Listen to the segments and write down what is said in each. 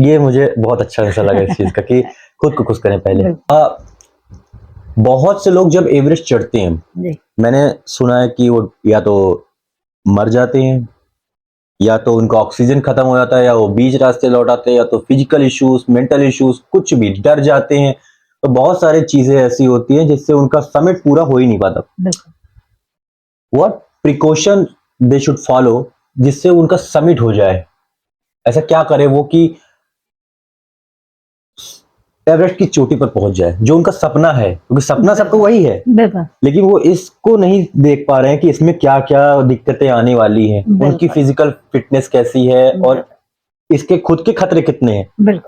ये मुझे बहुत अच्छा आंसर लगा इस चीज का कि खुद को खुश करें पहले। बहुत से लोग जब एवरेस्ट चढ़ते हैं, मैंने सुना है कि वो या तो मर जाते हैं, या तो उनका ऑक्सीजन खत्म हो जाता है, या वो बीच रास्ते लौट आते हैं, या तो फिजिकल इश्यूज, मेंटल इश्यूज, कुछ भी, डर जाते हैं। तो बहुत सारी चीजें ऐसी होती हैं जिससे उनका समिट पूरा हो ही नहीं पाता। What precaution they should follow जिससे उनका समिट हो जाए? ऐसा क्या करे वो कि एवरेस्ट की चोटी पर पहुंच जाए, जो उनका सपना है, क्योंकि सपना सबको वही है, लेकिन वो इसको नहीं देख पा रहे हैं कि इसमें क्या क्या दिक्कतें आने वाली हैं, उनकी फिजिकल फिटनेस कैसी है और इसके खुद के खतरे कितने हैं।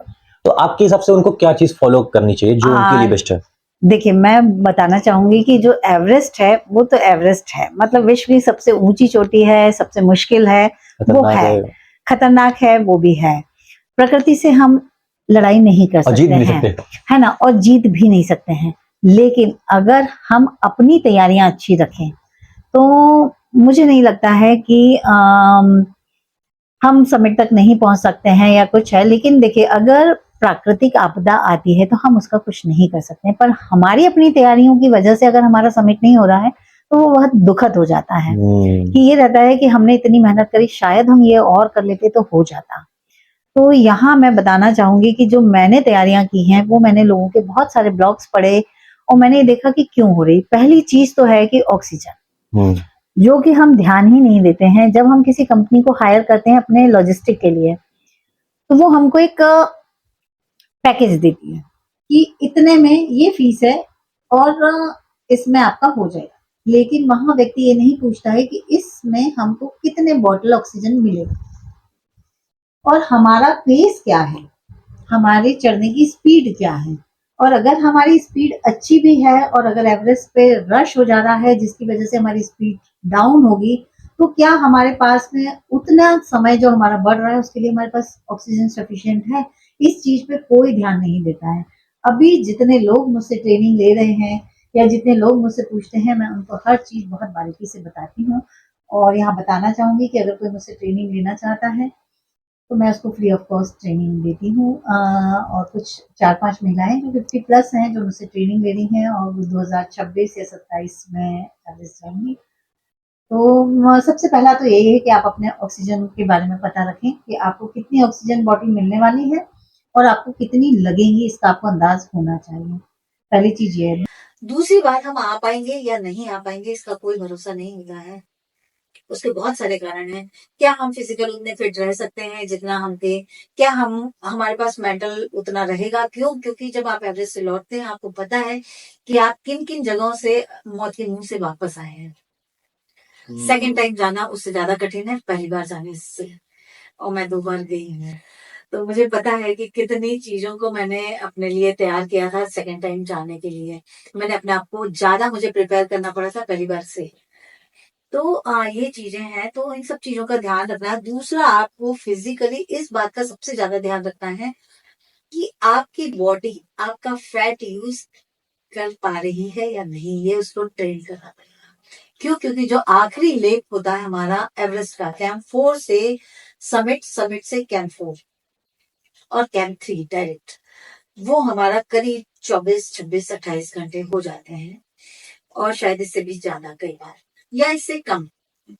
तो आपके हिसाब से उनको क्या चीज फॉलो करनी चाहिए जो उनके लिए बेस्ट है? देखिए, मैं बताना चाहूंगी कि जो एवरेस्ट है वो तो एवरेस्ट है, मतलब विश्व की सबसे ऊंची चोटी है, सबसे मुश्किल है, वो है, खतरनाक है, वो भी है। प्रकृति से हम लड़ाई नहीं कर सकते हैं, है ना, और जीत भी नहीं सकते हैं। लेकिन अगर हम अपनी तैयारियां अच्छी रखें तो मुझे नहीं लगता है कि हम समिट तक नहीं पहुंच सकते हैं या कुछ है। लेकिन देखिए, अगर प्राकृतिक आपदा आती है तो हम उसका कुछ नहीं कर सकते, पर हमारी अपनी तैयारियों की वजह से अगर हमारा समिट नहीं हो रहा है तो वो बहुत दुखद हो जाता है कि ये रहता है कि हमने इतनी मेहनत करी, शायद हम ये और कर लेते तो हो जाता। तो यहाँ मैं बताना चाहूंगी कि जो मैंने तैयारियां की हैं वो मैंने लोगों के बहुत सारे ब्लॉग्स पढ़े और मैंने देखा कि क्यों हो रही। पहली चीज तो है कि ऑक्सीजन, जो कि हम ध्यान ही नहीं देते हैं। जब हम किसी कंपनी को हायर करते हैं अपने लॉजिस्टिक के लिए, तो वो हमको एक पैकेज देती है कि इतने में ये फीस है और इसमें आपका हो जाएगा। लेकिन वहां व्यक्ति ये नहीं पूछता है कि इसमें हमको कितने बॉटल ऑक्सीजन मिलेगा और हमारा पेस क्या है, हमारे चढ़ने की स्पीड क्या है। और अगर हमारी स्पीड अच्छी भी है और अगर एवरेस्ट पे रश हो जा रहा है जिसकी वजह से हमारी स्पीड डाउन होगी, तो क्या हमारे पास में उतना समय जो हमारा बढ़ रहा है उसके लिए हमारे पास ऑक्सीजन सफिशिएंट है? इस चीज पे कोई ध्यान नहीं देता है। अभी जितने लोग मुझसे ट्रेनिंग ले रहे हैं या जितने लोग मुझसे पूछते हैं, मैं उनको हर चीज बहुत बारीकी से बताती हूँ। और यहाँ बताना चाहूंगी कि अगर कोई मुझसे ट्रेनिंग लेना चाहता है तो मैं उसको फ्री ऑफ कॉस्ट ट्रेनिंग देती हूँ। और कुछ 4-5 महिलाएं जो 50+ हैं जो मुझसे ट्रेनिंग ले रही हैं और वो 2026 या 27 में एवरेस्ट जाएंगी। तो सबसे पहला तो यही है कि आप अपने ऑक्सीजन के बारे में पता रखें कि आपको कितनी ऑक्सीजन बॉटल मिलने वाली है और आपको कितनी लगेंगी, इसका आपको अंदाज होना चाहिए। पहली चीज ये है। दूसरी बात, हम आ पाएंगे या नहीं आ पाएंगे इसका कोई भरोसा नहीं मिला है। उसके बहुत सारे कारण हैं। क्या हम फिजिकल उतने फिट रह सकते हैं जितना हम थे? क्या हमारे पास मेंटल उतना रहेगा? क्योंकि जब आप एवरेस्ट से लौटते हैं आपको पता है कि आप किन किन जगहों से मौत के मुंह से वापस आए हैं। सेकंड टाइम जाना उससे ज्यादा कठिन है पहली बार जाने से, और मैं 2 बार गई हूँ। तो मुझे पता है कि कितनी चीजों को मैंने अपने लिए तैयार किया था सेकंड टाइम जाने के लिए। मैंने अपने आप को ज्यादा मुझे प्रिपेयर करना पड़ा था पहली बार से। तो ये चीजें हैं, तो इन सब चीजों का ध्यान रखना है। दूसरा, आपको फिजिकली इस बात का सबसे ज्यादा ध्यान रखना है कि आपकी बॉडी आपका फैट यूज कर पा रही है या नहीं, ये उसको ट्रेन करना पड़ेगा। क्योंकि जो आखिरी लेप होता है हमारा एवरेस्ट का, कैंप 4 से समिट, समिट से कैंप 4 और कैंप 3 डायरेक्ट, वो हमारा करीब 24, 26, 28 घंटे हो जाते हैं, और शायद इससे भी ज्यादा कई बार, या इससे कम।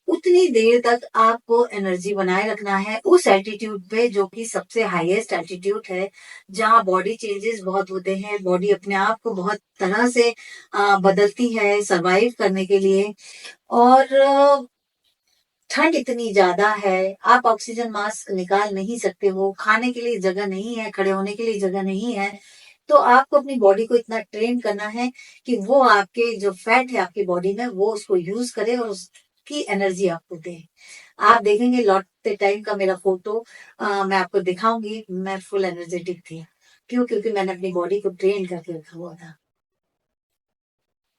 उतनी देर तक आपको एनर्जी बनाए रखना है उस एल्टीट्यूड पे जो कि सबसे हाईएस्ट एल्टीट्यूड है, जहां बॉडी चेंजेस बहुत होते हैं, बॉडी अपने आप को बहुत तरह से बदलती है सरवाइव करने के लिए। और ठंड इतनी ज्यादा है, आप ऑक्सीजन मास्क निकाल नहीं सकते हो, खाने के लिए जगह नहीं है, खड़े होने के लिए जगह नहीं है। तो आपको अपनी बॉडी को इतना ट्रेन करना है कि वो आपके जो फैट है आपकी बॉडी में वो उसको यूज करे और उसकी एनर्जी आपको दे। आप देखेंगे लौटते टाइम का मेरा फोटो मैं आपको दिखाऊंगी, मैं फुल एनर्जेटिक थी। क्योंकि मैंने अपनी बॉडी को ट्रेन करके रखा हुआ था।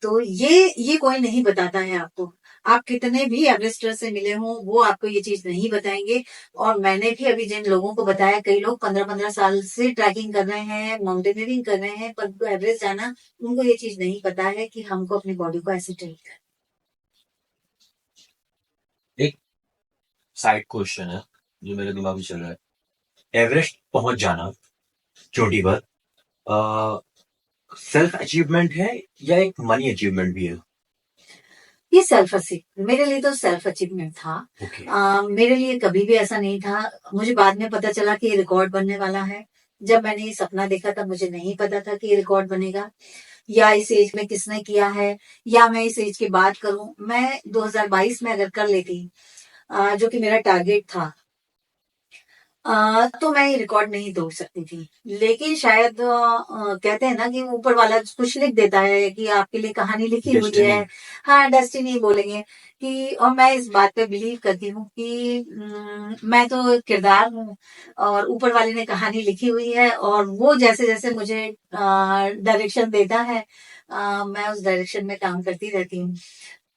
तो ये कोई नहीं बताता है आपको। आप कितने भी एवरेस्टर से मिले हों, वो आपको ये चीज नहीं बताएंगे। और मैंने भी अभी जिन लोगों को बताया, कई लोग 15-15 साल से ट्रैकिंग कर रहे हैं, माउंटेनियरिंग कर रहे हैं, पर एवरेस्ट जाना, उनको ये चीज नहीं पता है कि हमको अपनी बॉडी को ऐसे ट्रेन करना। एक साइड क्वेश्चन है जो मेरे दिमाग में चल रहा है एवरेस्ट पहुंच जाना चोटी पर सेल्फ अचीवमेंट है या एक मनी अचीवमेंट भी है? ये सेल्फ अचीव मेरे लिए तो सेल्फ अचीवमेंट था। ओके। मेरे लिए कभी भी ऐसा नहीं था। मुझे बाद में पता चला कि ये रिकॉर्ड बनने वाला है। जब मैंने ये सपना देखा तब मुझे नहीं पता था कि ये रिकॉर्ड बनेगा, या इस एज में किसने किया है, या मैं इस एज के बाद करूं। मैं 2022 में अगर कर लेती, जो कि मेरा टारगेट था, तो मैं ये रिकॉर्ड नहीं तोड़ सकती थी। लेकिन शायद कहते हैं ना कि ऊपर वाला कुछ लिख देता है कि आपके लिए कहानी लिखी हुई है। डेस्टिनी। हाँ, डेस्टिनी बोलेंगे कि, और मैं इस बात पे बिलीव करती हूँ कि मैं तो किरदार हूँ और ऊपर वाले ने कहानी लिखी हुई है, और वो जैसे जैसे मुझे डायरेक्शन देता है, मैं उस डायरेक्शन में काम करती रहती हूँ।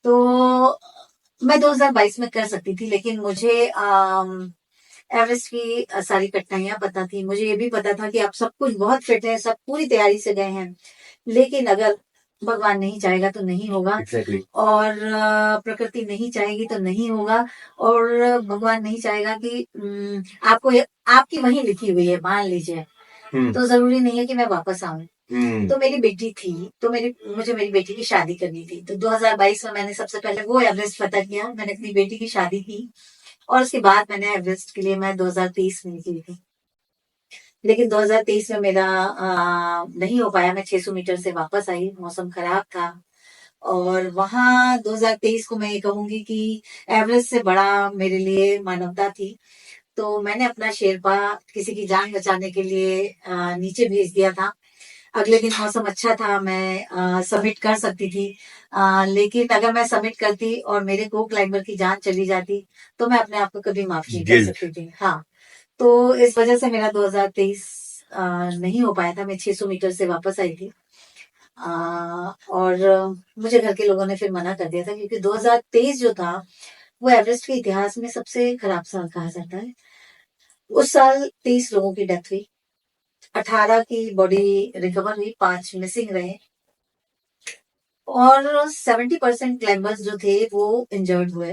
तो मैं 2022 में कर सकती थी, लेकिन मुझे एवरेस्ट की सारी कठिनाइयां पता थी। मुझे ये भी पता था कि आप सब कुछ बहुत फिट है, सब पूरी तैयारी से गए हैं, लेकिन अगर भगवान नहीं चाहेगा तो नहीं होगा। एग्जैक्टली। और प्रकृति नहीं चाहेगी तो नहीं होगा। और भगवान नहीं चाहेगा कि आपकी वही लिखी हुई है, मान लीजिए, तो जरूरी नहीं है कि मैं वापस आऊं। तो मेरी बेटी थी, तो मुझे मेरी बेटी की शादी करनी थी। तो 2022 में मैंने सबसे पहले वो एवरेस्ट फतह किया। मैंने अपनी बेटी की शादी की, और उसके बाद मैंने एवरेस्ट के लिए मैं 2023 में निकली थी। लेकिन 2023 में मेरा नहीं हो पाया। मैं 600 मीटर से वापस आई, मौसम खराब था। और वहां 2023 को मैं ये कहूंगी कि एवरेस्ट से बड़ा मेरे लिए मानवता थी। तो मैंने अपना शेरपा किसी की जान बचाने के लिए नीचे भेज दिया था। अगले दिन मौसम अच्छा था, मैं सबमिट कर सकती थी। लेकिन अगर मैं सबमिट करती और मेरे को क्लाइंबर की जान चली जाती, तो मैं अपने आप को कभी माफ नहीं कर गिल्ट। सकती थी। हाँ, तो इस वजह से मेरा 2023 नहीं हो पाया था। मैं 600 मीटर से वापस आई थी। और मुझे घर के लोगों ने फिर मना कर दिया था, क्योंकि 2023 जो था वो एवरेस्ट के इतिहास में सबसे खराब साल कहा जाता है। उस साल 30 लोगों की डेथ हुई, 18 की बॉडी रिकवर हुई, 5 मिसिंग रहे, और 70% क्लाइंबर्स जो थे वो इंजर्ड हुए,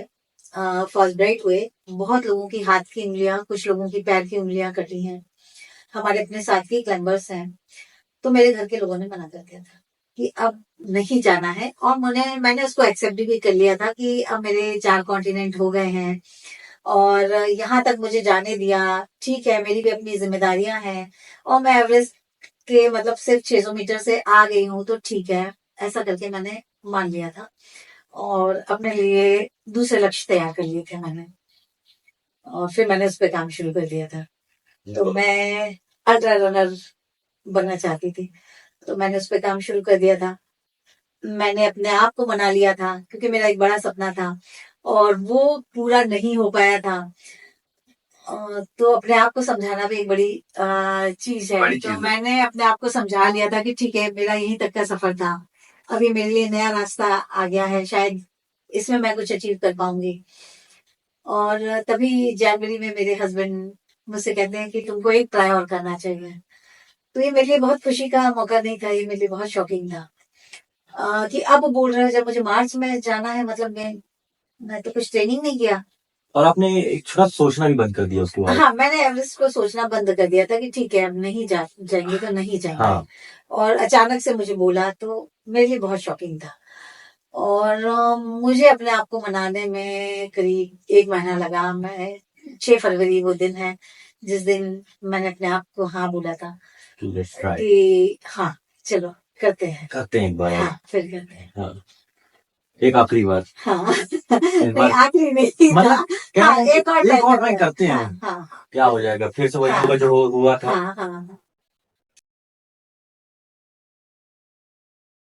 फर्स्ट ब्राइट हुए। बहुत लोगों की हाथ की उंगलियां, कुछ लोगों की पैर की उंगलियां कटी हैं। हमारे अपने साथी क्लाइंबर्स हैं। तो मेरे घर के लोगों ने मना कर दिया था कि अब नहीं जाना है, और मैंने उसको एक्सेप्ट भी कर लिया था कि अब मेरे 4 कॉन्टिनेंट हो गए हैं, और यहाँ तक मुझे जाने दिया, ठीक है, मेरी भी अपनी जिम्मेदारियां हैं, और मैं एवरेस्ट के मतलब सिर्फ 600 मीटर से आ गई हूँ, तो ठीक है। ऐसा करके मैंने मान लिया था, और अपने लिए दूसरे लक्ष्य तैयार कर लिए थे मैंने, और फिर मैंने उस पर काम शुरू कर दिया था। तो मैं अल्ट्रा रनर बनना चाहती थी, तो मैंने उस पर काम शुरू कर दिया था। मैंने अपने आप को मना लिया था, क्योंकि मेरा एक बड़ा सपना था और वो पूरा नहीं हो पाया था। तो अपने आप को समझाना भी एक बड़ी चीज है। बड़ी तो चीज है। मैंने अपने आप को समझा लिया था कि ठीक है, मेरा यहीं तक का सफर था, अभी मेरे लिए नया रास्ता आ गया है, शायद इसमें मैं कुछ अचीव कर पाऊंगी। और तभी जनवरी में मेरे हस्बैंड मुझसे कहते हैं कि तुमको एक ट्राई और करना चाहिए। तो ये मेरे लिए बहुत खुशी का मौका नहीं था, ये मेरे लिए बहुत शॉकिंग था कि अब बोल रहे हैं जब मुझे मार्च में जाना है, मतलब मैं तो कुछ ट्रेनिंग नहीं किया। और आपने एक छोटा सोचना भी बंद कर दिया उसके बाद। हाँ, मैंने एवरेस्ट को सोचना बंद कर दिया था कि ठीक है, अब नहीं जाएंगे तो नहीं जाएंगे। हाँ। और अचानक से मुझे बोला, तो मेरे लिए बहुत शॉकिंग था। और मुझे अपने आप को मनाने में करीब 1 महीना लगा। मैं 6 फरवरी वो दिन है जिस दिन मैंने अपने आप को हाँ बोला था Let's try. कि हाँ, चलो करते हैं। करते हैं एक बार और। हाँ, फिर करते हैं। हाँ, एक आखिरी बार। हाँ एक नहीं, बार आखिरी नहीं था। मतलब क्या हाँ, है कि एक और एक और try ट्राई करते हैं। हाँ, हाँ, क्या हो जाएगा, फिर से वही हाँ, होगा जो हुआ था। हाँ, हाँ,